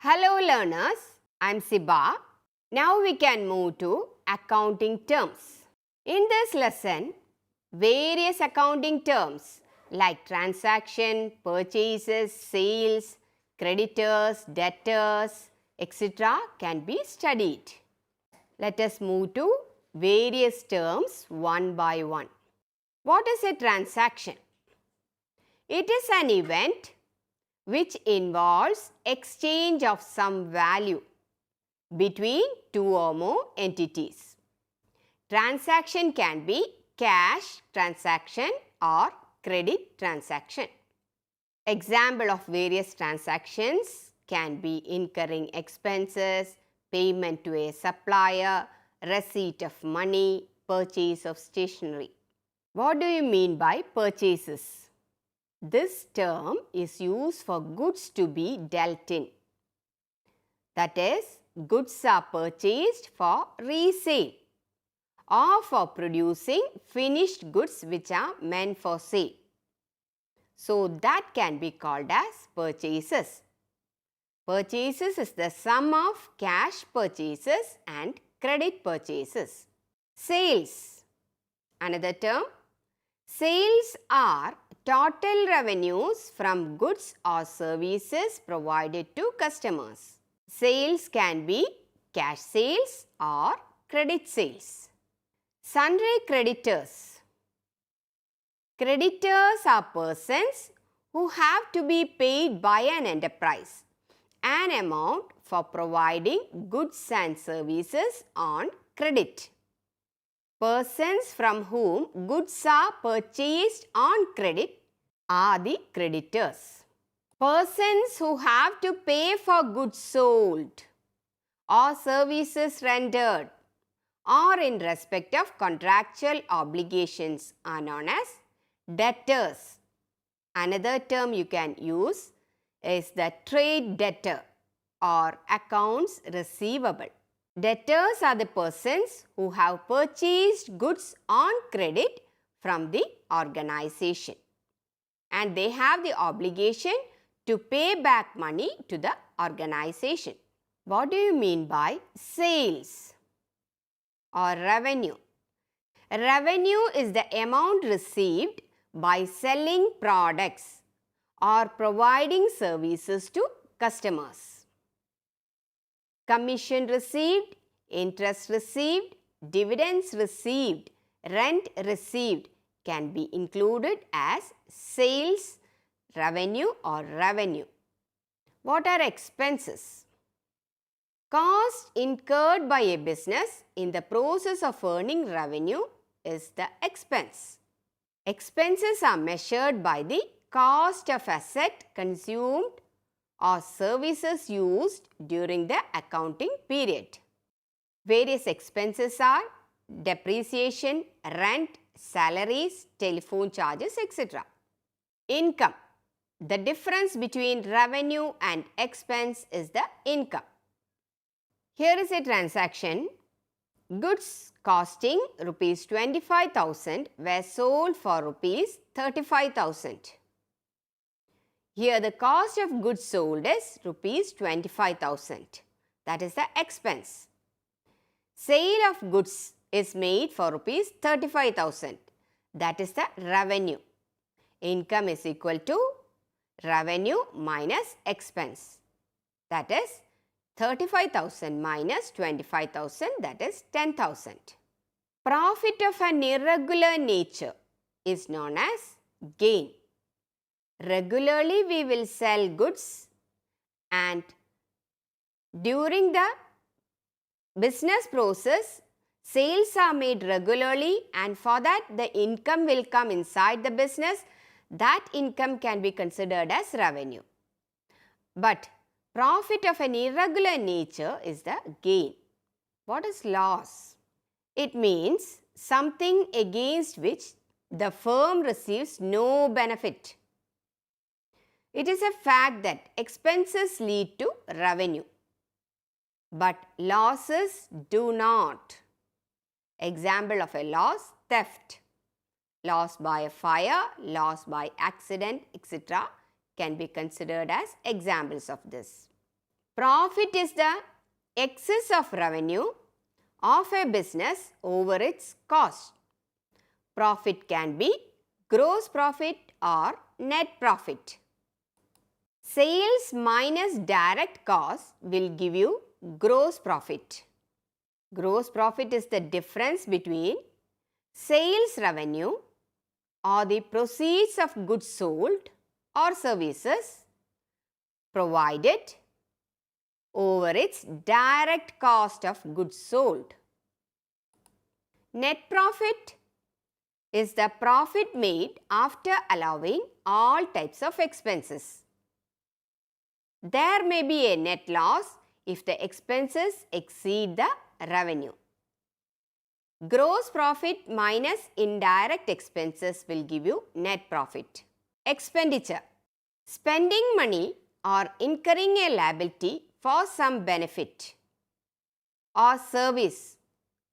Hello learners, I am Siba. Now we can move to accounting terms. In this lesson, various accounting terms like transaction, purchases, sales, creditors, debtors, etc. can be studied. Let us move to various terms one by one. What is a transaction? It is an event which involves exchange of some value between two or more entities. Transaction can be cash transaction or credit transaction. Example of various transactions can be incurring expenses, payment to a supplier, receipt of money, purchase of stationery. What do you mean by purchases? This term is used for goods to be dealt in. That is, goods are purchased for resale or for producing finished goods which are meant for sale. So, that can be called as purchases. Purchases is the sum of cash purchases and credit purchases. Sales. Another term. Sales are total revenues from goods or services provided to customers. Sales can be cash sales or credit sales. Sundry creditors. Creditors are persons who have to be paid by an enterprise an amount for providing goods and services on credit. Persons from whom goods are purchased on credit are the creditors. Persons who have to pay for goods sold or services rendered or in respect of contractual obligations are known as debtors. Another term you can use is the trade debtor or accounts receivable. Debtors are the persons who have purchased goods on credit from the organization and they have the obligation to pay back money to the organization. What do you mean by sales or revenue? Revenue is the amount received by selling products or providing services to customers. Commission received, interest received, dividends received, rent received can be included as sales revenue or revenue. What are expenses? Cost incurred by a business in the process of earning revenue is the expense. Expenses are measured by the cost of asset consumed or services used during the accounting period. Various expenses are depreciation, rent, salaries, telephone charges, etc. Income. The difference between revenue and expense is the income. Here is a transaction. Goods costing rupees 25,000 were sold for rupees 35,000. Here the cost of goods sold is rupees 25,000. That is the expense. Sale of goods is made for rupees 35,000. That is the revenue. Income is equal to revenue minus expense. That is 35,000 minus 25,000, that is 10,000. Profit of an irregular nature is known as gain. Regularly we will sell goods and during the business process sales are made regularly and for that the income will come inside the business. That income can be considered as revenue. But profit of an irregular nature is the gain. What is loss? It means something against which the firm receives no benefit. It is a fact that expenses lead to revenue, but losses do not. Example of a loss, theft. Loss by a fire, loss by accident, etc. can be considered as examples of this. Profit is the excess of revenue of a business over its cost. Profit can be gross profit or net profit. Sales minus direct cost will give you gross profit. Gross profit is the difference between sales revenue or the proceeds of goods sold or services provided over its direct cost of goods sold. Net profit is the profit made after allowing all types of expenses. There may be a net loss if the expenses exceed the revenue. Gross profit minus indirect expenses will give you net profit. Expenditure. Spending money or incurring a liability for some benefit or service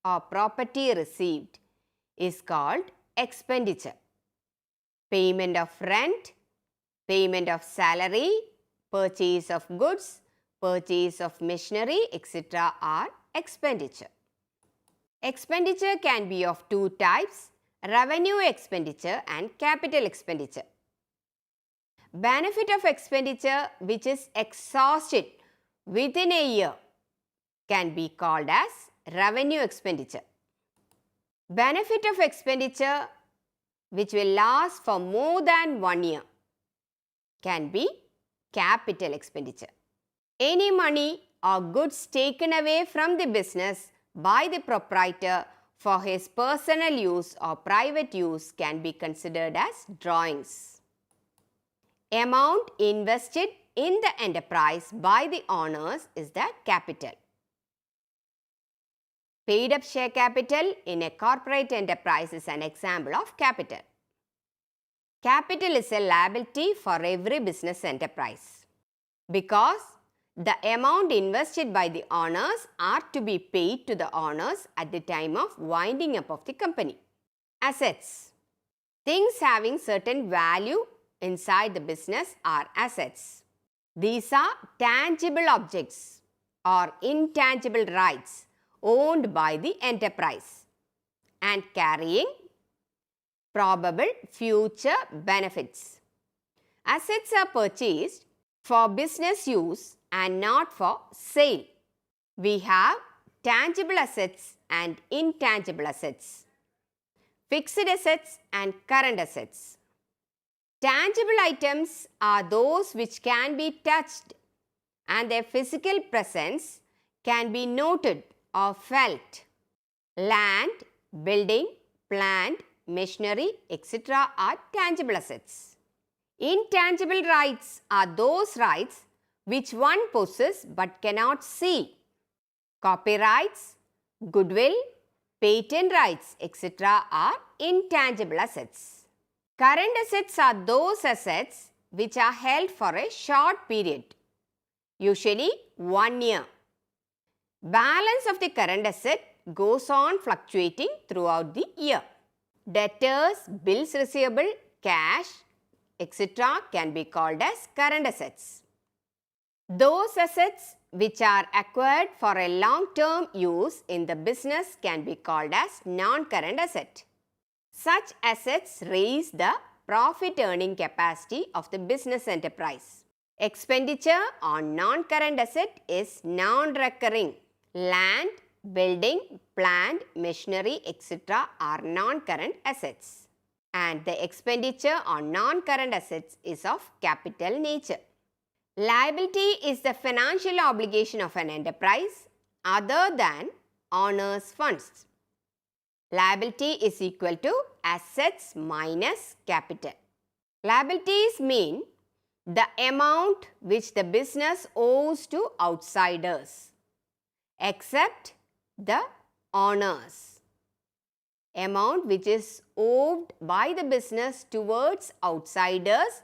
or property received is called expenditure. Payment of rent, payment of salary, purchase of goods, purchase of machinery, etc. are expenditure. Expenditure can be of two types, revenue expenditure and capital expenditure. Benefit of expenditure which is exhausted within a year can be called as revenue expenditure. Benefit of expenditure which will last for more than 1 year can be capital expenditure. Any money or goods taken away from the business by the proprietor for his personal use or private use can be considered as drawings. Amount invested in the enterprise by the owners is the capital. Paid up share capital in a corporate enterprise is an example of capital. Capital is a liability for every business enterprise because the amount invested by the owners are to be paid to the owners at the time of winding up of the company. Assets. Things having certain value inside the business are assets. These are tangible objects or intangible rights owned by the enterprise and carrying probable future benefits. Assets are purchased for business use and not for sale. We have tangible assets and intangible assets, fixed assets and current assets. Tangible items are those which can be touched and their physical presence can be noted or felt. Land, building, plant, machinery, etc. are tangible assets. Intangible rights are those rights which one possesses but cannot see. Copyrights, goodwill, patent rights, etc. are intangible assets. Current assets are those assets which are held for a short period, usually 1 year. Balance of the current asset goes on fluctuating throughout the year. Debtors, bills receivable, cash, etc. can be called as current assets. Those assets which are acquired for a long-term use in the business can be called as non-current asset. Such assets raise the profit earning capacity of the business enterprise. Expenditure on non-current asset is non-recurring. Land, building, plant, machinery, etc. are non-current assets. And the expenditure on non-current assets is of capital nature. Liability is the financial obligation of an enterprise other than owner's funds. Liability is equal to assets minus capital. Liabilities mean the amount which the business owes to outsiders, except the owners. Amount which is owed by the business towards outsiders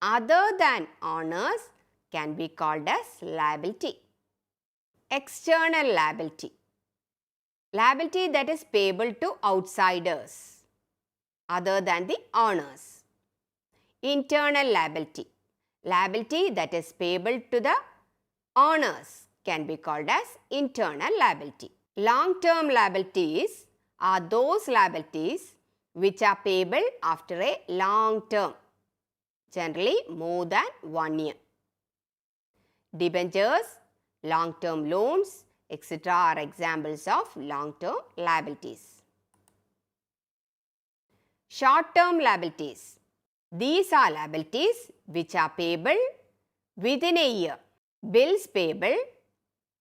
other than owners can be called as liability. External liability. Liability that is payable to outsiders other than the owners. Internal liability. Liability that is payable to the owners can be called as internal liability. Long-term liabilities are those liabilities which are payable after a long term, generally more than 1 year. Debentures, long-term loans, etc. are examples of long-term liabilities. Short-term liabilities. These are liabilities which are payable within a year. Bills payable,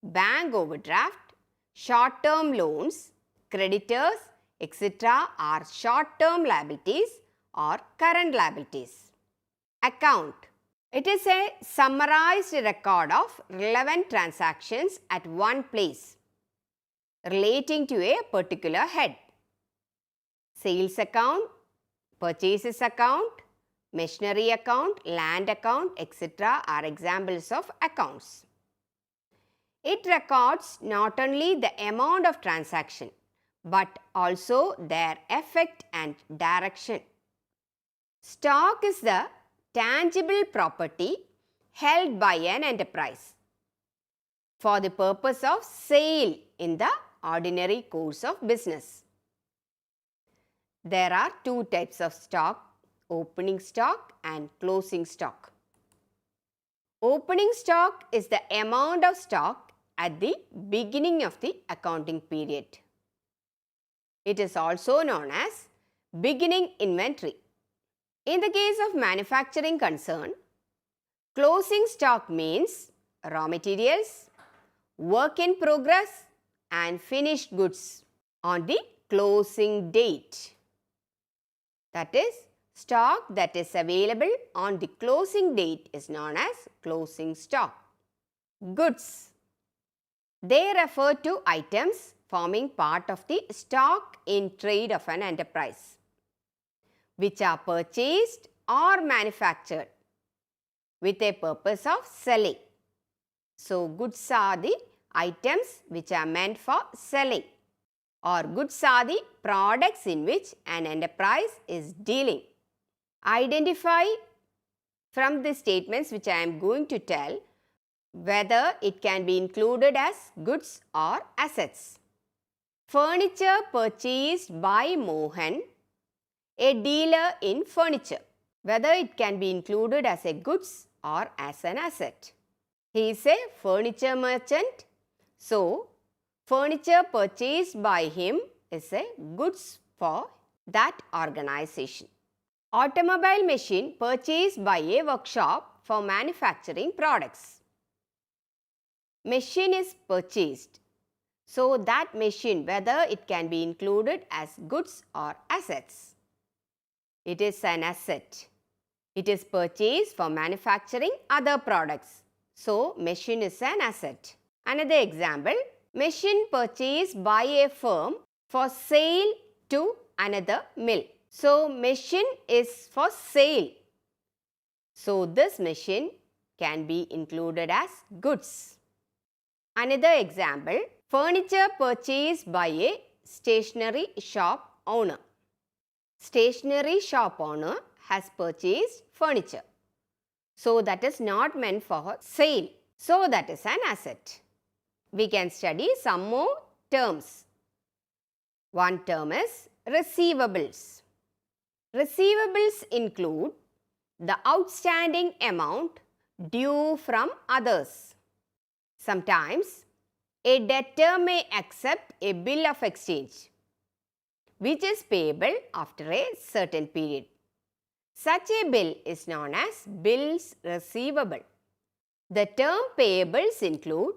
bank overdraft, short-term loans, creditors, etc. are short-term liabilities or current liabilities. Account. It is a summarized record of relevant transactions at one place relating to a particular head. Sales account, purchases account, machinery account, land account, etc. are examples of accounts. It records not only the amount of transaction but also their effect and direction. Stock is the tangible property held by an enterprise for the purpose of sale in the ordinary course of business. There are two types of stock, opening stock and closing stock. Opening stock is the amount of stock at the beginning of the accounting period. It is also known as beginning inventory. In the case of manufacturing concern, closing stock means raw materials, work in progress and finished goods on the closing date. That is, stock that is available on the closing date is known as closing stock. Goods. They refer to items forming part of the stock in trade of an enterprise, which are purchased or manufactured with a purpose of selling. So, goods are the items which are meant for selling, or goods are the products in which an enterprise is dealing. Identify from the statements which I am going to tell whether it can be included as goods or assets. Furniture purchased by Mohan, a dealer in furniture, whether it can be included as a goods or as an asset. He is a furniture merchant, so furniture purchased by him is a goods for that organization. Automobile machine purchased by a workshop for manufacturing products. Machine is purchased, so that machine, whether it can be included as goods or assets. It is an asset. It is purchased for manufacturing other products. So, machine is an asset. Another example, machine purchased by a firm for sale to another mill. So, machine is for sale. So, this machine can be included as goods. Another example, furniture purchased by a stationery shop owner. Stationery shop owner has purchased furniture. So, that is not meant for sale. So, that is an asset. We can study some more terms. One term is receivables. Receivables include the outstanding amount due from others. Sometimes, a debtor may accept a bill of exchange, which is payable after a certain period. Such a bill is known as bills receivable. The term payables include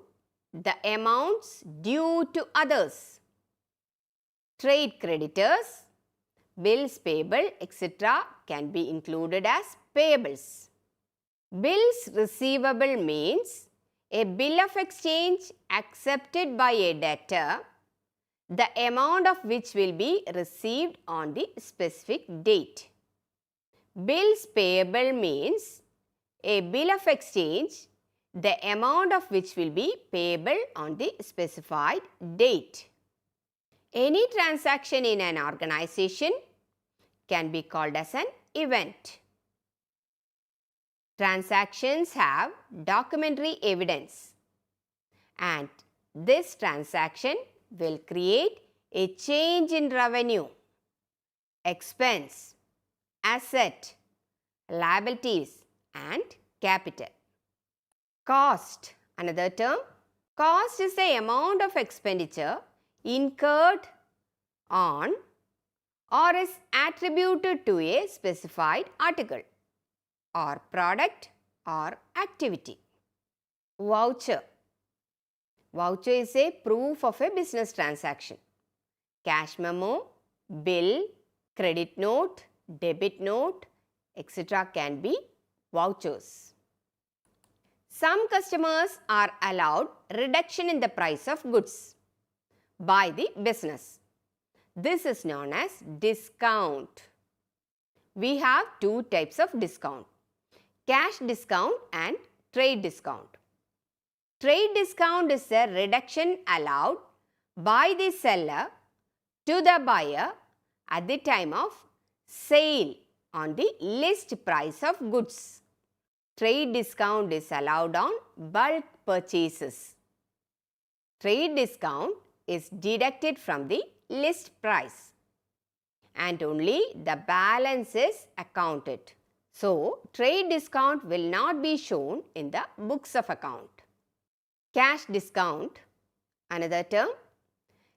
the amounts due to others. Trade creditors, bills payable, etc. can be included as payables. Bills receivable means a bill of exchange accepted by a debtor, the amount of which will be received on the specific date. Bills payable means a bill of exchange, the amount of which will be payable on the specified date. Any transaction in an organization can be called as an event. Transactions have documentary evidence and this transaction will create a change in revenue, expense, asset, liabilities and capital. Cost, another term. Cost is the amount of expenditure incurred on or is attributed to a specified article or product or activity. Voucher. Voucher is a proof of a business transaction. Cash memo, bill, credit note, debit note, etc. can be vouchers. Some customers are allowed reduction in the price of goods by the business. This is known as discount. We have two types of discount: cash discount and trade discount. Trade discount is a reduction allowed by the seller to the buyer at the time of sale on the list price of goods. Trade discount is allowed on bulk purchases. Trade discount is deducted from the list price and only the balance is accounted. So, trade discount will not be shown in the books of account. Cash discount, another term.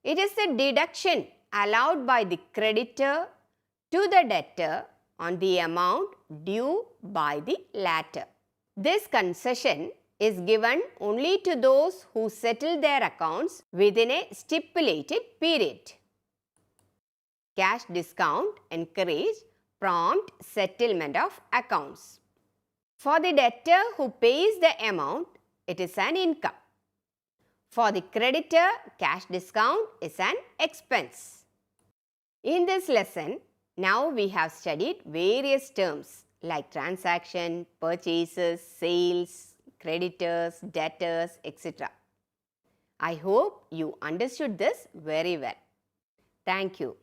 It is the deduction allowed by the creditor to the debtor on the amount due by the latter. This concession is given only to those who settle their accounts within a stipulated period. Cash discount encourages prompt settlement of accounts. For the debtor who pays the amount, it is an income. For the creditor, cash discount is an expense. In this lesson, now we have studied various terms like transaction, purchases, sales, creditors, debtors, etc. I hope you understood this very well. Thank you.